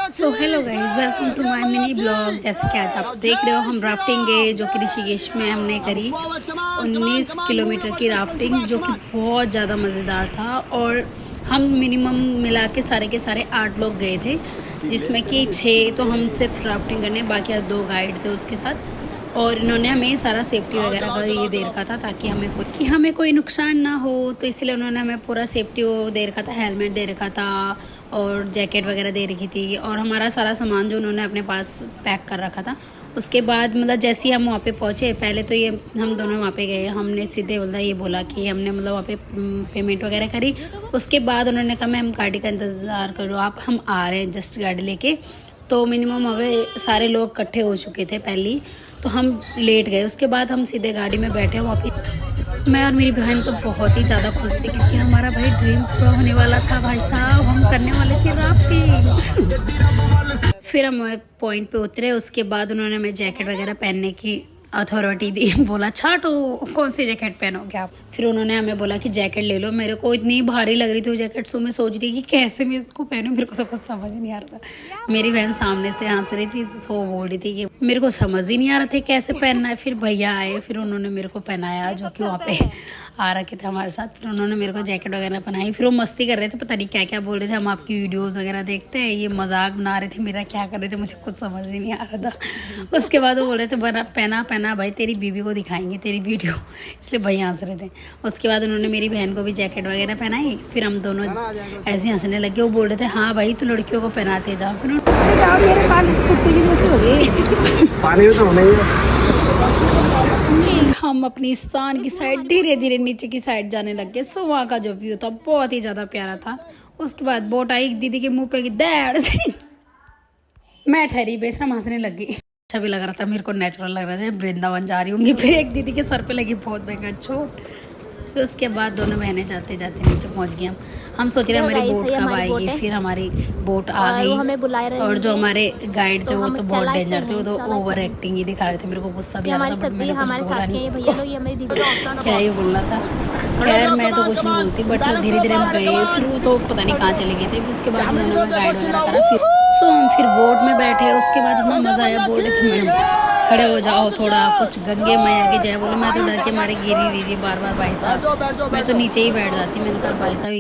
So hello guys, welcome to my mini blog. जैसे कि आज आप देख रहे हो, हम राफ्टिंग गए जो कि ऋषिकेश में हमने करी 19 किलोमीटर की राफ्टिंग, जो कि बहुत ज़्यादा मज़ेदार था। और हम मिनिमम मिला के सारे 8 लोग गए थे, जिसमें कि 6 तो हम सिर्फ राफ्टिंग करने, बाकी 2 गाइड थे उसके साथ। और इन्होंने हमें सारा सेफ्टी वगैरह का ये दे रखा था ताकि हमें कोई नुकसान ना हो, तो इसलिए उन्होंने हमें पूरा सेफ्टी वो दे रखा था। हेलमेट दे रखा था और जैकेट वगैरह दे रखी थी, और हमारा सारा सामान जो उन्होंने अपने पास पैक कर रखा था। उसके बाद मतलब जैसे ही हम वहाँ पे पहुँचे, पहले तो ये हम दोनों वहाँ पे गए, हमने सीधे ये बोला कि हमने मतलब वहाँ पे पेमेंट वगैरह करी। उसके बाद उन्होंने कहा मैम गाड़ी का इंतज़ार करो आप, हम आ रहे हैं जस्ट गाड़ी लेके। तो मिनिमम हमें सारे लोग इकट्ठे हो चुके थे पहले, तो हम लेट गए। उसके बाद हम सीधे गाड़ी में बैठे वहाँ पे। मैं और मेरी बहन तो बहुत ही ज़्यादा खुश थी, क्योंकि हमारा भाई ड्रीम पूरा होने वाला था। भाई साहब, हम करने वाले थे राफ्टिंग। फिर हम पॉइंट पे उतरे। उसके बाद उन्होंने हमें जैकेट वगैरह पहनने की अथॉरिटी दी। बोला छाटो, कौन सी जैकेट पहनोगे आप। फिर उन्होंने हमें बोला कि जैकेट ले लो। मेरे को इतनी भारी लग रही थी वो जैकेट, सो मैं सोच रही कि कैसे मैं इसको पहनूं। मेरे को तो कुछ समझ नहीं आ रहा था। मेरी बहन सामने से हंस रही थी, सो बोल रही थी कि मेरे को समझ ही नहीं आ रहा था कैसे पहनना है। फिर भैया आए, फिर उन्होंने मेरे को पहनाया, जो कि वहाँ पे आ रखे थे हमारे साथ। फिर उन्होंने मेरे को जैकेट वगैरह पहनाई। फिर वो मस्ती कर रहे थे, पता नहीं क्या क्या बोल रहे थे। हम आपकी वीडियोस वगैरह देखते हैं, ये मजाक बना रहे थे मेरा, क्या कर रहे थे मुझे कुछ समझ ही नहीं आ रहा था। उसके बाद वो बोल रहे थे बना पहना भाई, तेरी बीवी को दिखाएंगे तेरी वीडियो, इसलिए भैया हंस रहे थे। उसके बाद उन्होंने मेरी बहन को भी जैकेट वगैरह पहनाई। फिर हम दोनों ऐसे हंसने लगे। वो बोल रहे थे हाँ भाई तू लड़कियों को पहनाते जाओ। फिर हम अपनी स्थान की साइड धीरे धीरे नीचे की साइड जाने लग गए। सो वहाँ का जो व्यू था बहुत ही ज़्यादा प्यारा था। उसके बाद बोट आई, दीदी के मुंह पे की दैड से मैं ठहरी बेशरम हंसने लग गई। अच्छा भी लग रहा था, मेरे को नेचुरल लग रहा था, वृंदावन जा रही होंगी। फिर एक दीदी के सर पे लगी बहुत भयंकर चोट। फिर उसके बाद दोनों बहनें जाते जाते नीचे पहुंच गई। हम सोच रहे हमारी बोट कब आएगी। फिर हमारी बोट आ गई, और जो हमारे गाइड थे वो तो बहुत डेंजर थे, वो तो ओवर एक्टिंग ही दिखा रहे थे। मेरे को गुस्सा भी आ रहा था, बट मैंने कुछ बोला नहीं। क्या ही बोलना था। खैर मैं तो कुछ नहीं बोलती, बट धीरे धीरे हम गए। फिर वो तो पता नहीं कहाँ चले गए थे। फिर उसके बाद उन्होंने हमें गाइड वगैरह करा। फिर हम फिर बोट में बैठे। उसके बाद इतना मज़ा आया, बोल रहे थे मैडम खड़े हो जाओ थोड़ा, कुछ गंगे मैया की जय बोलो। मैं तो डर के मारे गिर ही रही थी बार बार। भाई साहब मैं तो नीचे ही बैठ जाती। मैंने कहा भाई साहब ये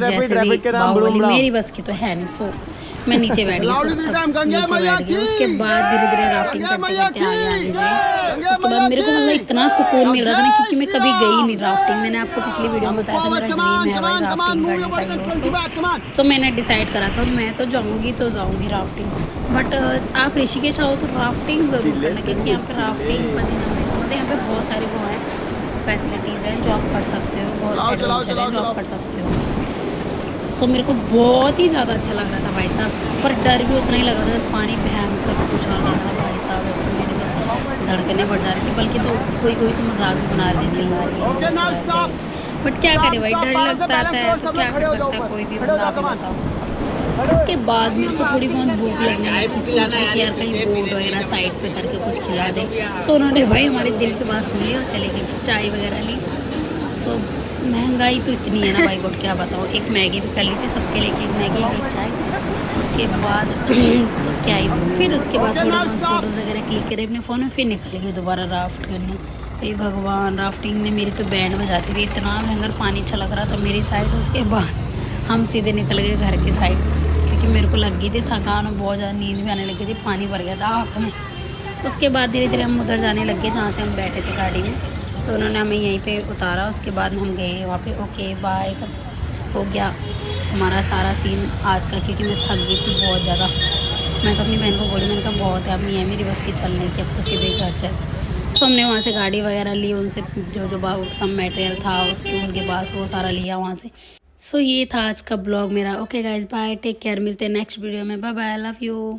जैसे भी बाहुबली मेरी बस की तो है नहीं। सो मैं नीचे बैठ गई, सब नीचे बैठ गई। उसके बाद धीरे धीरे राफ्टिंग करते करते आगे गए। उसके बाद मेरे को मतलब इतना सुकून मिल रहा था ना, क्योंकि मैं कभी गई नहीं राफ्टिंग। मैंने आपको पिछली वीडियो में बताया था मेरा ड्रीम है भाई राफ्टिंग करने का। तो मैंने डिसाइड करा था मैं तो जाऊँगी राफ्टिंग। बट आप ऋषिकेश आओ तो राफ्टिंग ज़रूर करना, क्योंकि यहाँ पर राफ्टिंग मतलब यहाँ पे बहुत सारे वो हैं फैसिलिटीज़ हैं जो आप कर सकते हो, बहुत एडवेंचर है जो आप कर सकते हो। सो मेरे को बहुत ही ज़्यादा अच्छा लग रहा था भाई साहब, पर डर भी उतना ही लग रहा था। पानी भयंकर कुछ और रहा था भाई साहब, ऐसे मेरे तो धड़कने बढ़ जा रही थी। बल्कि तो कोई तो मजाक भी बना रही थी, चिल्ला रही है। बट क्या करे भाई, डर लगता है तो क्या कर सकता है कोई भी बंदा, आप बताओ। उसके बाद मेरे को थोड़ी बहुत भूख लगने लगी थी। सोचा कि यार कहीं बोट वगैरह साइड पे करके कुछ खिला दे। सो उन्होंने भाई हमारे दिल की बात सुन ली और चले गए। फिर चाय वगैरह ली। सो महंगाई तो इतनी है ना भाई गुड, क्या बताओ। एक मैगी भी कर ली थी सबके लिए, एक मैगी एक चाय। उसके बाद तो क्या ही, फिर उसके बाद थोड़ा बहुत फ़ोटोज़ वगैरह क्लिक करे अपने फ़ोन में। फिर निकल गई दोबारा राफ्ट करने। हे भगवान, राफ्टिंग ने मेरी तो बैंड बजाती थी, इतना भयंकर पानी छलक रहा था मेरी साइड। उसके बाद हम सीधे निकल गए घर की साइड, क्योंकि मेरे को लग गई थी थकान और बहुत ज़्यादा नींद भी आने लगी थी, पानी भर गया था आँख में। उसके बाद धीरे धीरे हम उधर जाने लग गए जहाँ से हम बैठे थे गाड़ी में। तो उन्होंने हमें यहीं पे उतारा। उसके बाद हम गए वहाँ पे। ओके बाय, तब हो गया हमारा सारा सीन आज का, क्योंकि मैं थक गई थी बहुत ज़्यादा। मैं तो अपनी बहन को बोली, मैंने कहा बहुत है, अब नहीं है मेरी बस की चलने की, अब तो सीधे घर चल। सो हमने वहाँ से गाड़ी वगैरह ली, उनसे जो सब मटेरियल था उसके उनके पास वो सारा लिया वहाँ से। सो ये था आज का ब्लॉग मेरा। Okay guys bye, take care, मिलते हैं नेक्स्ट वीडियो में। Bye bye, love you.